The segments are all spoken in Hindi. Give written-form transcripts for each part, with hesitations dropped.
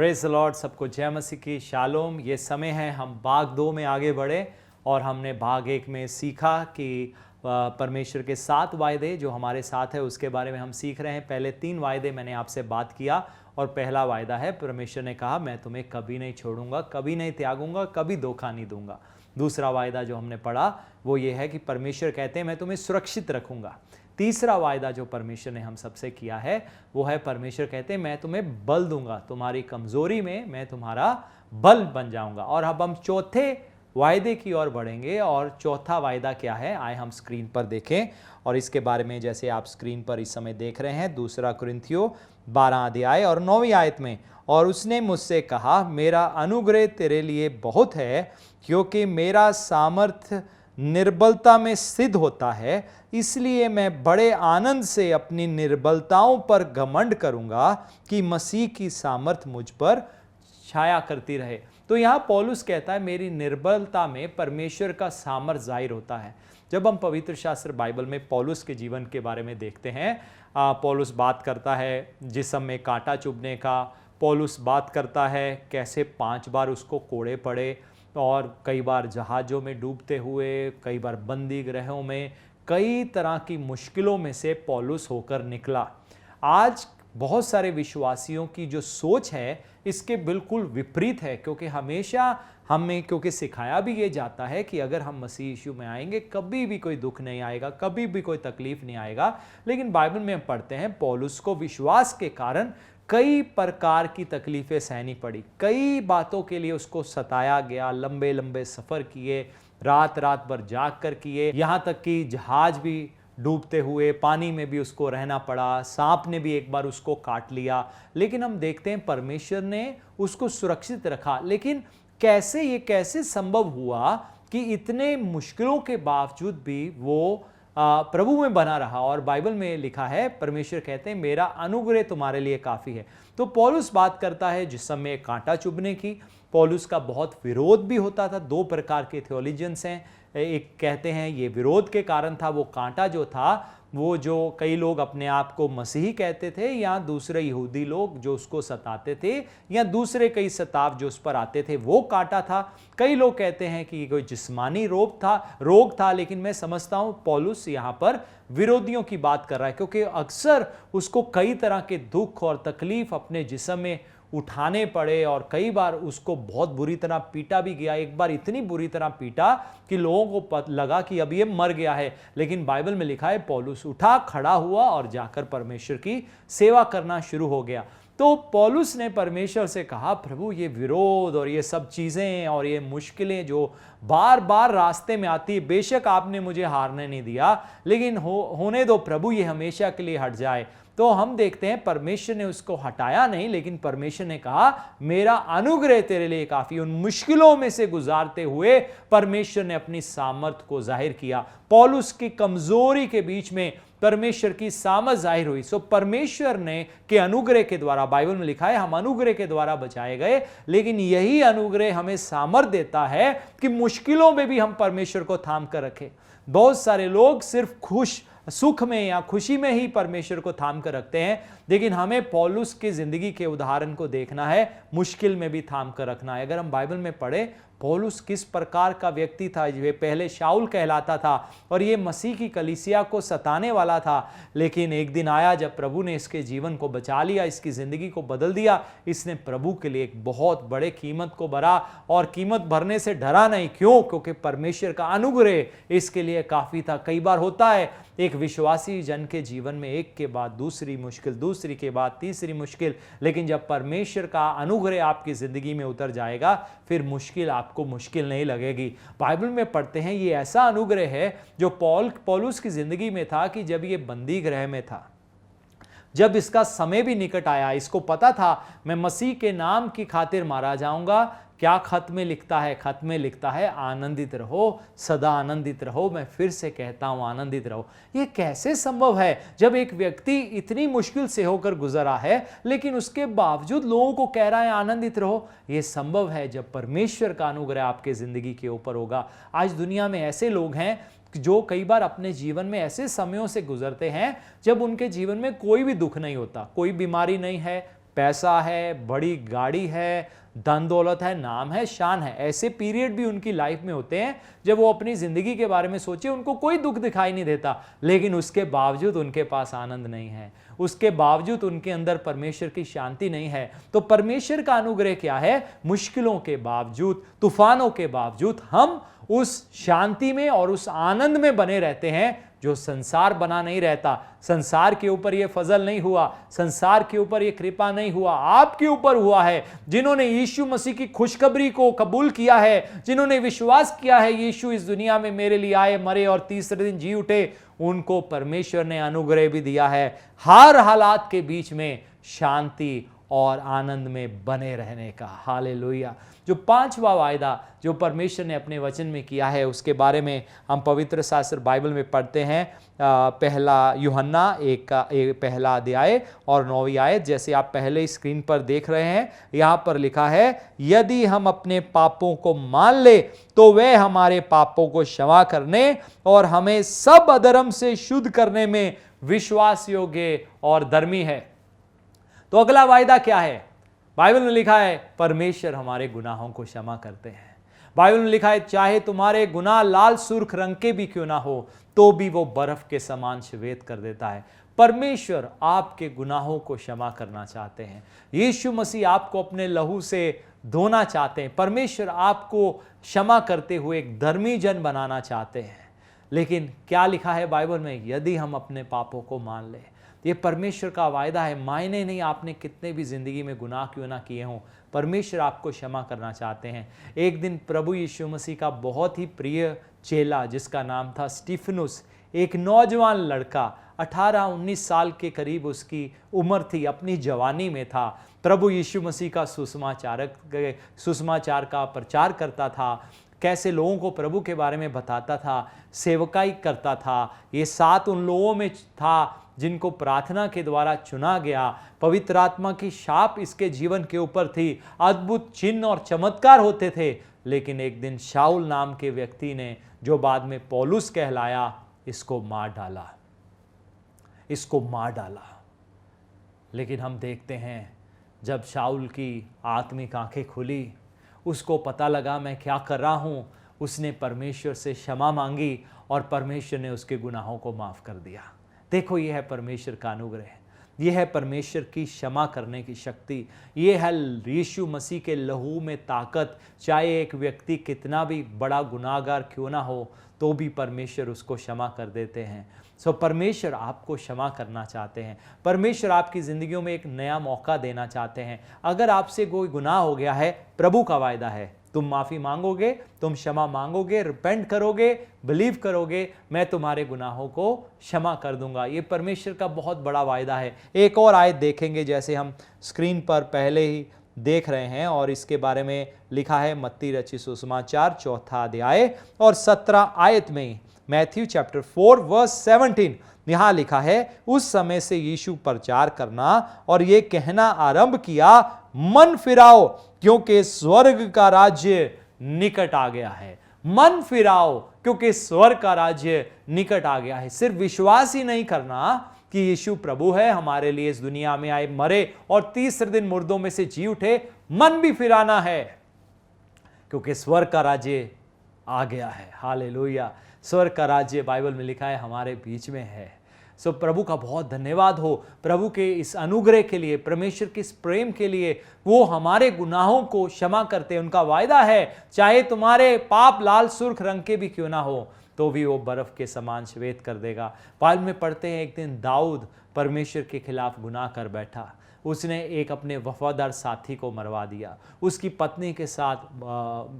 Praise the Lord. सबको जय मसीह की शालोम। ये समय है हम भाग 2 में आगे बढ़े और हमने भाग 1 में सीखा कि परमेश्वर के 7 वायदे जो हमारे साथ है उसके बारे में हम सीख रहे हैं। पहले 3 वायदे मैंने आपसे बात किया और पहला वायदा है परमेश्वर ने कहा मैं तुम्हें कभी नहीं छोड़ूंगा, कभी नहीं त्यागूंगा, कभी धोखा नहीं दूंगा। दूसरा वायदा जो हमने पढ़ा वो ये है कि परमेश्वर कहते हैं मैं तुम्हें सुरक्षित रखूंगा। तीसरा वायदा जो परमेश्वर ने हम सबसे किया है वो है परमेश्वर कहते हैं मैं तुम्हें बल दूंगा, तुम्हारी कमजोरी में मैं तुम्हारा बल बन जाऊंगा। और अब हम चौथे वायदे की ओर बढ़ेंगे और चौथा वायदा क्या है आए हम स्क्रीन पर देखें और इसके बारे में जैसे आप स्क्रीन पर इस समय देख रहे हैं 2 कुरिन्थियों 12 अध्याय और 9वीं आयत में, और उसने मुझसे कहा मेरा अनुग्रह तेरे लिए बहुत है क्योंकि मेरा सामर्थ्य निर्बलता में सिद्ध होता है, इसलिए मैं बड़े आनंद से अपनी निर्बलताओं पर घमंड करूंगा कि मसीह की सामर्थ मुझ पर छाया करती रहे। तो यहाँ पौलुस कहता है मेरी निर्बलता में परमेश्वर का सामर्थ जाहिर होता है। जब हम पवित्र शास्त्र बाइबल में पौलुस के जीवन के बारे में देखते हैं, पौलुस बात करता है जिस्म में कांटा चुभने का, पौलुस बात करता है कैसे 5 बार उसको कोड़े पड़े और कई बार जहाज़ों में डूबते हुए, कई बार बंदी गृहों में, कई तरह की मुश्किलों में से पौलुस होकर निकला। आज बहुत सारे विश्वासियों की जो सोच है इसके बिल्कुल विपरीत है, क्योंकि हमेशा हमें क्योंकि सिखाया भी ये जाता है कि अगर हम मसीह यीशु में आएंगे कभी भी कोई दुख नहीं आएगा, कभी भी कोई तकलीफ नहीं आएगा। लेकिन बाइबल में हम पढ़ते हैं पौलुस को विश्वास के कारण कई प्रकार की तकलीफें सहनी पड़ी, कई बातों के लिए उसको सताया गया, लंबे लंबे सफ़र किए, रात रात भर जाग कर किए, यहाँ तक कि जहाज भी डूबते हुए पानी में भी उसको रहना पड़ा, सांप ने भी एक बार उसको काट लिया। लेकिन हम देखते हैं परमेश्वर ने उसको सुरक्षित रखा। लेकिन कैसे संभव हुआ कि इतने मुश्किलों के बावजूद भी वो प्रभु में बना रहा। और बाइबल में लिखा है परमेश्वर कहते हैं मेरा अनुग्रह तुम्हारे लिए काफ़ी है। तो पौलुस बात करता है जिस समय कांटा चुभने की, पौलुस का बहुत विरोध भी होता था। 2 प्रकार के थियोलॉजियंस हैं, एक कहते हैं ये विरोध के कारण था, वो कांटा जो था वो जो कई लोग अपने आप को मसीही कहते थे या दूसरे यहूदी लोग जो उसको सताते थे या दूसरे कई सताव जो उस पर आते थे वो कांटा था। कई लोग कहते हैं कि कोई जिस्मानी रोग था। लेकिन मैं समझता हूं पौलुस यहां पर विरोधियों की बात कर रहा है, क्योंकि अक्सर उसको कई तरह के दुख और तकलीफ अपने जिस्म में उठाने पड़े और कई बार उसको बहुत बुरी तरह पीटा भी गया। एक बार इतनी बुरी तरह पीटा कि लोगों को लगा कि अब ये मर गया है। लेकिन बाइबल में लिखा है पौलुस उठा, खड़ा हुआ और जाकर परमेश्वर की सेवा करना शुरू हो गया। तो पौलुस ने परमेश्वर से कहा प्रभु ये विरोध और ये सब चीज़ें और ये मुश्किलें जो बार बार रास्ते में आती, बेशक आपने मुझे हारने नहीं दिया, लेकिन होने दो प्रभु, ये हमेशा के लिए हट जाए। तो हम देखते हैं परमेश्वर ने उसको हटाया नहीं, लेकिन परमेश्वर ने कहा मेरा अनुग्रह तेरे लिए काफी। उन मुश्किलों में से गुजारते हुए परमेश्वर ने अपनी सामर्थ को जाहिर किया। पौलुस की कमजोरी के बीच में परमेश्वर की सामर्थ जाहिर हुई। सो परमेश्वर ने के अनुग्रह के द्वारा, बाइबल में लिखा है हम अनुग्रह के द्वारा बचाए गए, लेकिन यही अनुग्रह हमें सामर्थ देता है कि मुश्किलों में भी हम परमेश्वर को थाम कर रखें। बहुत सारे लोग सिर्फ सुख में या खुशी में ही परमेश्वर को थाम कर रखते हैं, लेकिन हमें पौलुस की जिंदगी के उदाहरण को देखना है, मुश्किल में भी थाम कर रखना है। अगर हम बाइबल में पढ़े पौलुस किस प्रकार का व्यक्ति था, ये पहले शाऊल कहलाता था और ये मसीह की कलीसिया को सताने वाला था। लेकिन एक दिन आया जब प्रभु ने इसके जीवन को बचा लिया, इसकी जिंदगी को बदल दिया। इसने प्रभु के लिए एक बहुत बड़े कीमत को भरा और कीमत भरने से डरा नहीं। क्यों? क्योंकि परमेश्वर का अनुग्रह इसके लिए काफी था। कई बार होता है एक विश्वासी जन के जीवन में एक के बाद दूसरी मुश्किल, दूसरी के बाद तीसरी मुश्किल, लेकिन जब परमेश्वर का अनुग्रह आपकी जिंदगी में उतर जाएगा फिर मुश्किल आपको मुश्किल नहीं लगेगी। बाइबल में पढ़ते हैं ये ऐसा अनुग्रह है जो पौलुस की जिंदगी में था कि जब ये बंदी गृह में था, जब इसका समय भी निकट आया, इसको पता था मैं मसीह के नाम की खातिर मारा जाऊंगा। क्या खत में लिखता है? खत में लिखता है आनंदित रहो, सदा आनंदित रहो। मैं फिर से कहता हूं आनंदित रहो। ये कैसे संभव है जब एक व्यक्ति इतनी मुश्किल से होकर गुजरा है लेकिन उसके बावजूद लोगों को कह रहा है आनंदित रहो? ये संभव है जब परमेश्वर का अनुग्रह आपके जिंदगी के ऊपर होगा। आज दुनिया में ऐसे लोग हैं जो कई बार अपने जीवन में ऐसे समयों से गुजरते हैं जब उनके जीवन में कोई भी दुख नहीं होता, कोई बीमारी नहीं है, पैसा है, बड़ी गाड़ी है, धन दौलत है, नाम है, शान है। ऐसे पीरियड भी उनकी लाइफ में होते हैं जब वो अपनी जिंदगी के बारे में सोचे उनको कोई दुख दिखाई नहीं देता, लेकिन उसके बावजूद उनके पास आनंद नहीं है, उसके बावजूद उनके अंदर परमेश्वर की शांति नहीं है। तो परमेश्वर का अनुग्रह क्या है? मुश्किलों के बावजूद, तूफानों के बावजूद हम उस शांति में और उस आनंद में बने रहते हैं जो संसार बना नहीं रहता। संसार के ऊपर यह फजल नहीं हुआ, संसार के ऊपर यह कृपा नहीं हुआ, आपके ऊपर हुआ है। जिन्होंने यीशु मसीह की खुशखबरी को कबूल किया है, जिन्होंने विश्वास किया है यीशु इस दुनिया में मेरे लिए आए, मरे और तीसरे दिन जी उठे, उनको परमेश्वर ने अनुग्रह भी दिया है हर हालात के बीच में शांति और आनंद में बने रहने का। हालेलुया। जो पांचवा वायदा जो परमेश्वर ने अपने वचन में किया है उसके बारे में हम पवित्र शास्त्र बाइबल में पढ़ते हैं। पहला यूहन्ना एक पहला अध्याय और 9वीं आयत, जैसे आप पहले ही स्क्रीन पर देख रहे हैं, यहाँ पर लिखा है, यदि हम अपने पापों को मान ले तो वह हमारे पापों को क्षमा करने और हमें सब अधर्म से शुद्ध करने में विश्वास योग्य और धर्मी है। तो अगला वायदा क्या है? बाइबल में लिखा है परमेश्वर हमारे गुनाहों को क्षमा करते हैं। बाइबल में लिखा है चाहे तुम्हारे गुनाह लाल सुर्ख रंग के भी क्यों ना हो तो भी वो बर्फ के समान श्वेत कर देता है। परमेश्वर आपके गुनाहों को क्षमा करना चाहते हैं। यीशु मसीह आपको अपने लहू से धोना चाहते हैं। परमेश्वर आपको क्षमा करते हुए एक धर्मी जन बनाना चाहते हैं। लेकिन क्या लिखा है बाइबल में? यदि हम अपने पापों को मान लें। ये परमेश्वर का वायदा है। मायने नहीं आपने कितने भी जिंदगी में गुनाह क्यों ना किए हों, परमेश्वर आपको क्षमा करना चाहते हैं। एक दिन प्रभु यीशु मसीह का बहुत ही प्रिय चेला जिसका नाम था स्टीफनुस, एक नौजवान लड़का, 18-19 साल के करीब उसकी उम्र थी, अपनी जवानी में था, प्रभु यीशु मसीह का सुसमाचार का प्रचार करता था, कैसे लोगों को प्रभु के बारे में बताता था, सेवकाई करता था। ये 7 उन लोगों में था जिनको प्रार्थना के द्वारा चुना गया। पवित्र आत्मा की छाप इसके जीवन के ऊपर थी, अद्भुत चिन्ह और चमत्कार होते थे। लेकिन एक दिन शाऊल नाम के व्यक्ति ने, जो बाद में पौलुस कहलाया, इसको मार डाला। लेकिन हम देखते हैं जब शाऊल की आत्मिक आंखें खुली, उसको पता लगा मैं क्या कर रहा हूं, उसने परमेश्वर से क्षमा मांगी और परमेश्वर ने उसके गुनाहों को माफ कर दिया। देखो, यह है परमेश्वर का अनुग्रह, यह है परमेश्वर की क्षमा करने की शक्ति, यह है यीशु मसीह के लहू में ताकत। चाहे एक व्यक्ति कितना भी बड़ा गुनाहगार क्यों ना हो तो भी परमेश्वर उसको क्षमा कर देते हैं। परमेश्वर आपको क्षमा करना चाहते हैं। परमेश्वर आपकी जिंदगियों में एक नया मौका देना चाहते हैं। अगर आपसे कोई गुनाह हो गया है, प्रभु का वायदा है, तुम माफी मांगोगे, तुम क्षमा मांगोगे, रिपेंट करोगे, बिलीव करोगे, मैं तुम्हारे गुनाहों को क्षमा कर दूंगा। ये परमेश्वर का बहुत बड़ा वायदा है। एक और आयत देखेंगे जैसे हम स्क्रीन पर पहले ही देख रहे हैं, और इसके बारे में लिखा है मत्ती रचित सुसमाचार 4 अध्याय और 17 आयत में, मैथ्यू चैप्टर 4 वर्स 17, यहाँ लिखा है, उस समय से यीशु प्रचार करना और ये कहना आरंभ किया, मन फिराओ क्योंकि स्वर्ग का राज्य निकट आ गया है। मन फिराओ क्योंकि स्वर्ग का राज्य निकट आ गया है। सिर्फ विश्वास ही नहीं करना कि यीशु प्रभु है, हमारे लिए इस दुनिया में आए, मरे और तीसरे दिन मुर्दों में से जी उठे, मन भी फिराना है क्योंकि स्वर्ग का राज्य आ गया है। हालेलुया। स्वर्ग का राज्य बाइबल में लिखा है हमारे बीच में है। प्रभु का बहुत धन्यवाद हो, प्रभु के इस अनुग्रह के लिए, परमेश्वर के इस प्रेम के लिए। वो हमारे गुनाहों को क्षमा करते हैं। उनका वायदा है चाहे तुम्हारे पाप लाल सुर्ख रंग के भी क्यों ना हो तो भी वो बर्फ के समान श्वेत कर देगा। बाइबल में पढ़ते हैं एक दिन दाऊद परमेश्वर के खिलाफ गुनाह कर बैठा। उसने एक अपने वफादार साथी को मरवा दिया, उसकी पत्नी के साथ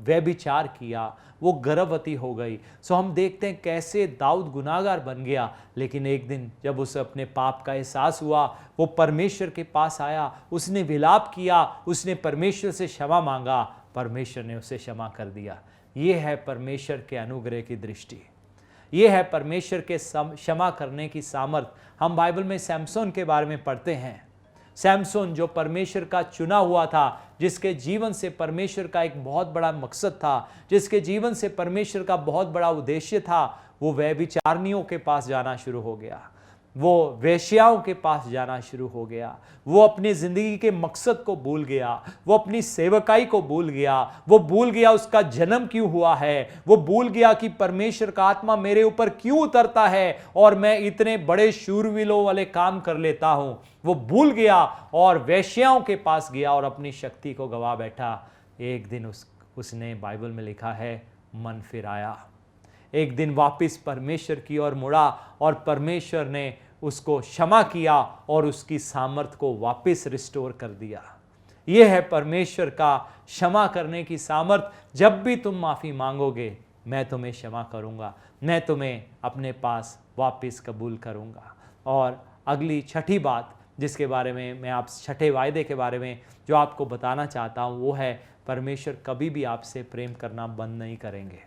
व्यभिचार किया, वो गर्भवती हो गई। हम देखते हैं कैसे दाऊद गुनाहगार बन गया। लेकिन एक दिन जब उसे अपने पाप का एहसास हुआ, वो परमेश्वर के पास आया, उसने विलाप किया, उसने परमेश्वर से क्षमा मांगा, परमेश्वर ने उसे क्षमा कर दिया। ये है परमेश्वर के अनुग्रह की दृष्टि, ये है परमेश्वर के क्षमा करने की सामर्थ। हम बाइबल में सैमसन के बारे में पढ़ते हैं। सैमसन जो परमेश्वर का चुना हुआ था, जिसके जीवन से परमेश्वर का एक बहुत बड़ा मकसद था, जिसके जीवन से परमेश्वर का बहुत बड़ा उद्देश्य था, वो व्यभिचारिणियों के पास जाना शुरू हो गया। वो वेश्याओं के पास जाना शुरू हो गया। वो अपनी जिंदगी के मकसद को भूल गया, वो अपनी सेवकाई को भूल गया, वो भूल गया उसका जन्म क्यों हुआ है, वो भूल गया कि परमेश्वर का आत्मा मेरे ऊपर क्यों उतरता है और मैं इतने बड़े शूरवीरों वाले काम कर लेता हूं। वो भूल गया और वेश्याओं के पास गया और अपनी शक्ति को गवा बैठा। एक दिन उसने, बाइबल में लिखा है, मन फिराया। एक दिन वापस परमेश्वर की ओर मुड़ा और परमेश्वर ने उसको क्षमा किया और उसकी सामर्थ को वापस रिस्टोर कर दिया। यह है परमेश्वर का क्षमा करने की सामर्थ। जब भी तुम माफी मांगोगे, मैं तुम्हें क्षमा करूंगा, मैं तुम्हें अपने पास वापस कबूल करूंगा। और अगली छठी बात जिसके बारे में मैं आप छठे वायदे के बारे में जो आपको बताना चाहता हूं, वो है परमेश्वर कभी भी आपसे प्रेम करना बंद नहीं करेंगे।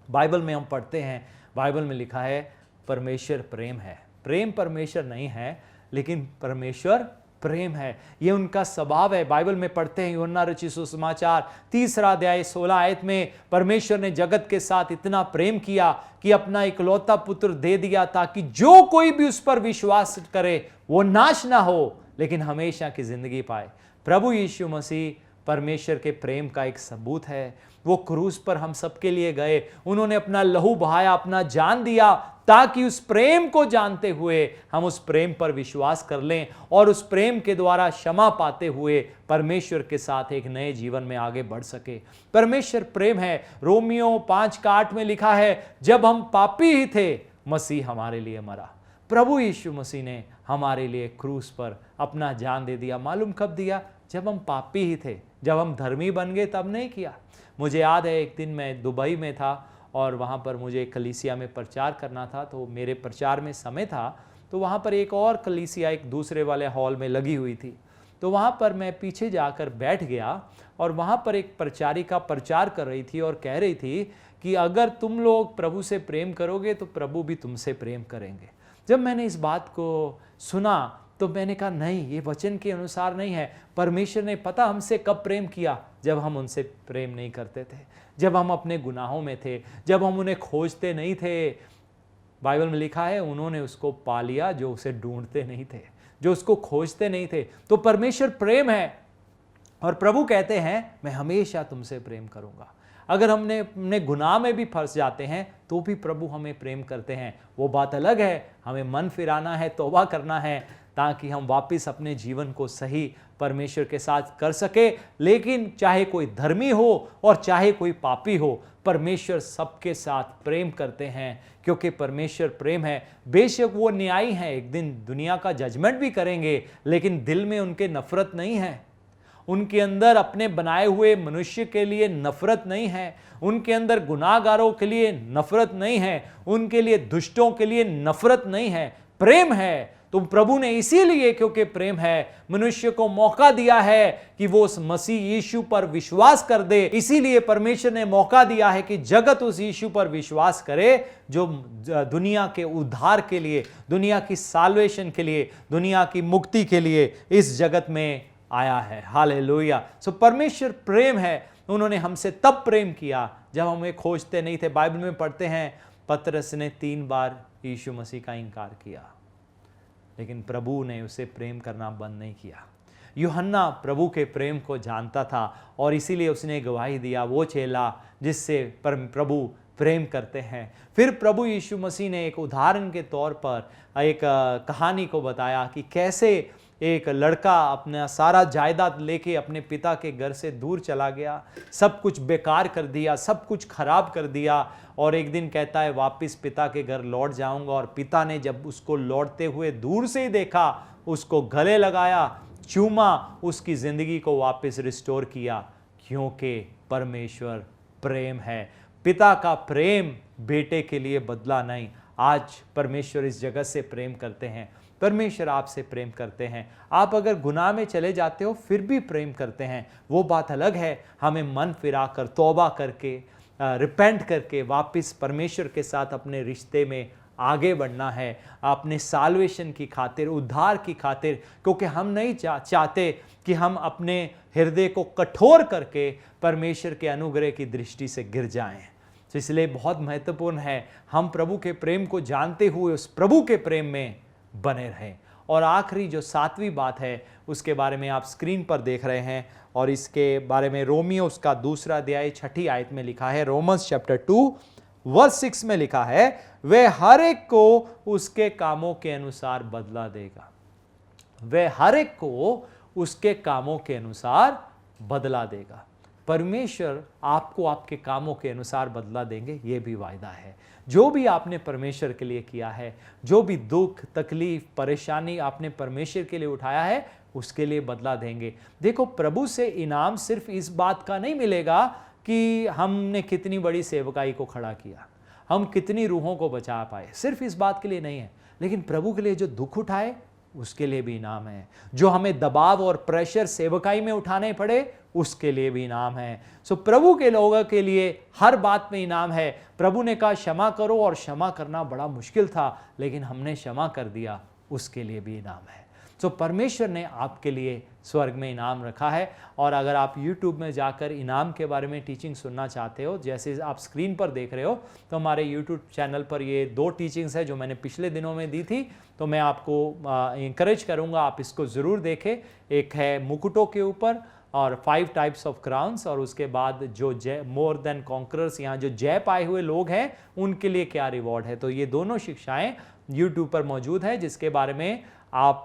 बाइबल में हम पढ़ते हैं, बाइबल में लिखा है परमेश्वर प्रेम है। प्रेम परमेश्वर नहीं है, लेकिन परमेश्वर प्रेम है, ये उनका स्वभाव है। बाइबल में पढ़ते हैं यूहन्ना रचित सुसमाचार 3 अध्याय 16 आयत में, परमेश्वर ने जगत के साथ इतना प्रेम किया कि अपना इकलौता पुत्र दे दिया ताकि जो कोई भी उस पर विश्वास करे वो नाश ना हो लेकिन हमेशा की जिंदगी पाए। प्रभु यीशु मसीह परमेश्वर के प्रेम का एक सबूत है। वो क्रूस पर हम सबके लिए गए, उन्होंने अपना लहू बहाया, अपना जान दिया ताकि उस प्रेम को जानते हुए हम उस प्रेम पर विश्वास कर लें और उस प्रेम के द्वारा क्षमा पाते हुए परमेश्वर के साथ एक नए जीवन में आगे बढ़ सके। परमेश्वर प्रेम है। रोमियो 5:8 में लिखा है, जब हम पापी ही थे मसीह हमारे लिए मरा। प्रभु यीशु मसीह ने हमारे लिए क्रूस पर अपना जान दे दिया। मालूम कब दिया? जब हम पापी ही थे। जब हम धर्मी बन गए तब नहीं किया। मुझे याद है एक दिन मैं दुबई में था और वहाँ पर मुझे कलीसिया में प्रचार करना था, तो मेरे प्रचार में समय था, तो वहाँ पर एक और कलीसिया एक दूसरे वाले हॉल में लगी हुई थी। तो वहाँ पर मैं पीछे जाकर बैठ गया और वहाँ पर एक प्रचारिका प्रचार कर रही थी और कह रही थी कि अगर तुम लोग प्रभु से प्रेम करोगे तो प्रभु भी तुमसे प्रेम करेंगे। जब मैंने इस बात को सुना तो मैंने कहा नहीं, ये वचन के अनुसार नहीं है। परमेश्वर ने पता हमसे कब प्रेम किया? जब हम उनसे प्रेम नहीं करते थे, जब हम अपने गुनाहों में थे, जब हम उन्हें खोजते नहीं थे। बाइबल में लिखा है उन्होंने उसको पा लिया जो उसे ढूंढते नहीं थे, जो उसको खोजते नहीं थे। तो परमेश्वर प्रेम है और प्रभु कहते हैं मैं हमेशा तुमसे प्रेम करूंगा। अगर हमने अपने गुनाह में भी फंस जाते हैं तो भी प्रभु हमें प्रेम करते हैं। वो बात अलग है, हमें मन फिराना है, तौबा करना है ताकि हम वापस अपने जीवन को सही परमेश्वर के साथ कर सके। लेकिन चाहे कोई धर्मी हो और चाहे कोई पापी हो, परमेश्वर सबके साथ प्रेम करते हैं क्योंकि परमेश्वर प्रेम है। बेशक वो न्यायी हैं, एक दिन दुनिया का जजमेंट भी करेंगे, लेकिन दिल में उनके नफरत नहीं है। उनके अंदर अपने बनाए हुए मनुष्य के लिए नफरत नहीं है, उनके अंदर गुनाहगारों के लिए नफरत नहीं है, उनके लिए दुष्टों के लिए नफरत नहीं है, प्रेम है। तो प्रभु ने इसीलिए, क्योंकि प्रेम है, मनुष्य को मौका दिया है कि वो उस मसीह यीशु पर विश्वास कर दे। इसीलिए परमेश्वर ने मौका दिया है कि जगत उस यीशु पर विश्वास करे जो दुनिया के उद्धार के लिए, दुनिया की साल्वेशन के लिए, दुनिया की मुक्ति के लिए इस जगत में आया है। हालेलुया। सो परमेश्वर प्रेम है। उन्होंने हमसे तब प्रेम किया जब हमें खोजते नहीं थे। बाइबल में पढ़ते हैं पतरस ने 3 बार यीशु मसीह का इनकार किया, लेकिन प्रभु ने उसे प्रेम करना बंद नहीं किया। यूहन्ना प्रभु के प्रेम को जानता था और इसीलिए उसने गवाही दिया, वो चेला जिससे प्रभु प्रेम करते हैं। फिर प्रभु यीशु मसीह ने एक उदाहरण के तौर पर एक कहानी को बताया कि कैसे एक लड़का अपना सारा जायदाद लेके अपने पिता के घर से दूर चला गया, सब कुछ बेकार कर दिया, सब कुछ खराब कर दिया और एक दिन कहता है वापस पिता के घर लौट जाऊंगा। और पिता ने जब उसको लौटते हुए दूर से ही देखा, उसको गले लगाया, चूमा, उसकी जिंदगी को वापस रिस्टोर किया, क्योंकि परमेश्वर प्रेम है। पिता का प्रेम बेटे के लिए बदला नहीं। आज परमेश्वर इस जगत से प्रेम करते हैं, परमेश्वर आपसे प्रेम करते हैं। आप अगर गुनाह में चले जाते हो फिर भी प्रेम करते हैं, वो बात अलग है। हमें मन फिरा कर, तौबा करके, रिपेंट करके वापस परमेश्वर के साथ अपने रिश्ते में आगे बढ़ना है, अपने साल्वेशन की खातिर, उद्धार की खातिर, क्योंकि हम नहीं चाहते कि हम अपने हृदय को कठोर करके परमेश्वर के अनुग्रह की दृष्टि से गिर जाएं। तो इसलिए बहुत महत्वपूर्ण है हम प्रभु के प्रेम को जानते हुए उस प्रभु के प्रेम में बने रहें। और आखिरी जो 7वीं बात है उसके बारे में आप स्क्रीन पर देख रहे हैं, और इसके बारे में रोमियो उसका 2 अध्याय 6 आयत में लिखा है। रोमन्स चैप्टर 2 वर्स 6 में लिखा है, वह हर एक को उसके कामों के अनुसार बदला देगा। वह हर एक को उसके कामों के अनुसार बदला देगा। परमेश्वर आपको आपके कामों के अनुसार बदला देंगे, यह भी वायदा है। जो भी आपने परमेश्वर के लिए किया है, जो भी दुख, तकलीफ, परेशानी आपने परमेश्वर के लिए उठाया है, उसके लिए बदला देंगे। देखो, प्रभु से इनाम सिर्फ इस बात का नहीं मिलेगा कि हमने कितनी बड़ी सेवकाई को खड़ा किया, हम कितनी रूहों को बचा पाए, सिर्फ इस बात के लिए नहीं है। लेकिन प्रभु के लिए जो दुख उठाए उसके लिए भी इनाम है। जो हमें दबाव और प्रेशर सेवकाई में उठाने पड़े उसके लिए भी इनाम है। सो प्रभु के लोगों के लिए हर बात में इनाम है। प्रभु ने कहा क्षमा करो, और क्षमा करना बड़ा मुश्किल था, लेकिन हमने क्षमा कर दिया, उसके लिए भी इनाम है। तो परमेश्वर ने आपके लिए स्वर्ग में इनाम रखा है। और अगर आप YouTube में जाकर इनाम के बारे में टीचिंग सुनना चाहते हो, जैसे आप स्क्रीन पर देख रहे हो, तो हमारे YouTube चैनल पर ये 2 टीचिंग्स है जो मैंने पिछले दिनों में दी थी। तो मैं आपको इंकरेज करूँगा आप इसको ज़रूर देखें। एक है मुकुटों के ऊपर और 5 टाइप्स ऑफ क्राउन्स, और उसके बाद जो मोर देन कॉन्करर्स, यहाँ जो जय पाए हुए लोग हैं उनके लिए क्या रिवॉर्ड है। तो ये दोनों शिक्षाएं YouTube पर मौजूद है, जिसके बारे में आप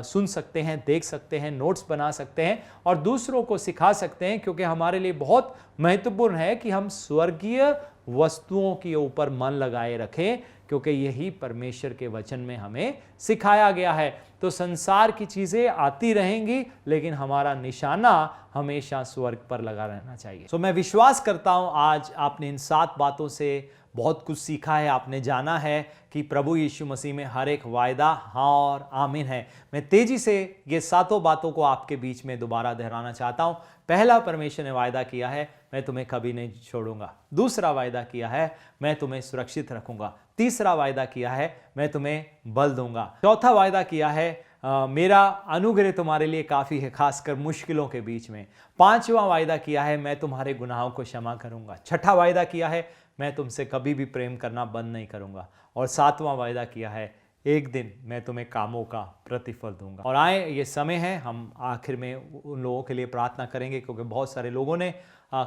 सुन सकते हैं, देख सकते हैं, नोट्स बना सकते हैं और दूसरों को सिखा सकते हैं। क्योंकि हमारे लिए बहुत महत्वपूर्ण है कि हम स्वर्गीय वस्तुओं के ऊपर मन लगाए रखें, क्योंकि यही परमेश्वर के वचन में हमें सिखाया गया है। तो संसार की चीजें आती रहेंगी, लेकिन हमारा निशाना हमेशा स्वर्ग पर लगा रहना चाहिए। मैं विश्वास करता हूं आज आपने इन 7 बातों से बहुत कुछ सीखा है। आपने जाना है कि प्रभु यीशु मसीह में हर एक वायदा हाँ और आमीन है। मैं तेजी से ये 7 बातों को आपके बीच में दोबारा दोहराना चाहता हूं। पहला, परमेश्वर ने वायदा किया है मैं तुम्हें कभी नहीं छोड़ूंगा। दूसरा वायदा किया है मैं तुम्हें सुरक्षित रखूंगा। तीसरा वायदा किया है मैं तुम्हें बल दूंगा। चौथा वायदा किया है मेरा अनुग्रह तुम्हारे लिए काफ़ी है, खासकर मुश्किलों के बीच में। 5वां वायदा किया है मैं तुम्हारे गुनाहों को क्षमा करूंगा। 6ठा वायदा किया है मैं तुमसे कभी भी प्रेम करना बंद नहीं करूंगा। और 7वां वायदा किया है एक दिन मैं तुम्हें कामों का प्रतिफल दूंगा। और आए ये समय है, हम आखिर में उन लोगों के लिए प्रार्थना करेंगे, क्योंकि बहुत सारे लोगों ने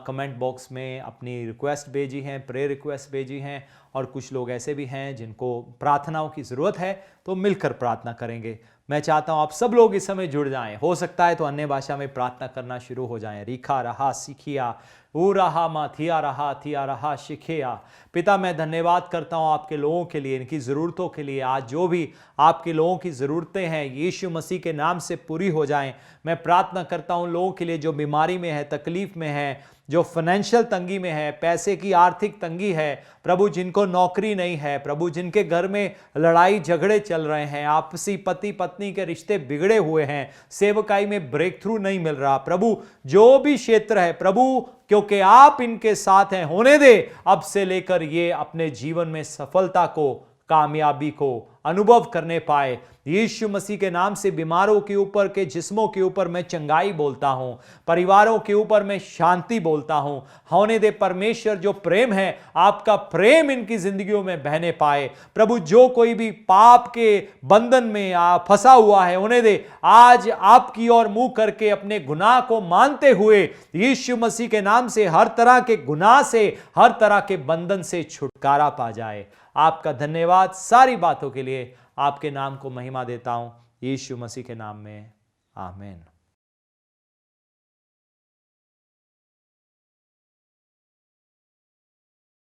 कमेंट बॉक्स में अपनी रिक्वेस्ट भेजी हैं, प्रेयर रिक्वेस्ट भेजी हैं, और कुछ लोग ऐसे भी हैं जिनको प्रार्थनाओं की ज़रूरत है। तो मिलकर प्रार्थना करेंगे। मैं चाहता हूं आप सब लोग इस समय जुड़ जाएं। हो सकता है तो अन्य भाषा में प्रार्थना करना शुरू हो जाएं। रिखा रहा सिखिया, ऊ रहा माथिया रहा थिया रहा शिखिया। पिता, मैं धन्यवाद करता हूं आपके लोगों के लिए, इनकी ज़रूरतों के लिए। आज जो भी आपके लोगों की ज़रूरतें हैं यीशु मसीह के नाम से पूरी हो जाएं। मैं प्रार्थना करता हूं लोगों के लिए जो बीमारी में है, तकलीफ में है, जो फाइनेंशियल तंगी में है, पैसे की आर्थिक तंगी है, प्रभु जिनको नौकरी नहीं है, प्रभु जिनके घर में लड़ाई झगड़े चल रहे हैं, आपसी पति पत्नी के रिश्ते बिगड़े हुए हैं, सेवकाई में ब्रेक थ्रू नहीं मिल रहा, प्रभु जो भी क्षेत्र है प्रभु, क्योंकि आप इनके साथ हैं, होने दे अब से लेकर ये अपने जीवन में सफलता को, कामयाबी को अनुभव करने पाए। यीशु मसीह के नाम से बीमारों के ऊपर, के जिस्मों के ऊपर मैं चंगाई बोलता हूं, परिवारों के ऊपर मैं शांति बोलता हूं। होने दे परमेश्वर, जो प्रेम है आपका प्रेम इनकी जिंदगियों में बहने पाए। प्रभु जो कोई भी पाप के बंधन में फंसा हुआ है, होने दे आज आपकी ओर मुंह करके अपने गुनाह को मानते हुए यीशु मसीह के नाम से हर तरह के गुनाह से, हर तरह के बंधन से छुटकारा पा जाए। आपका धन्यवाद सारी बातों के लिए। आपके नाम को महिमा देता हूं यीशु मसीह के नाम में, आमीन।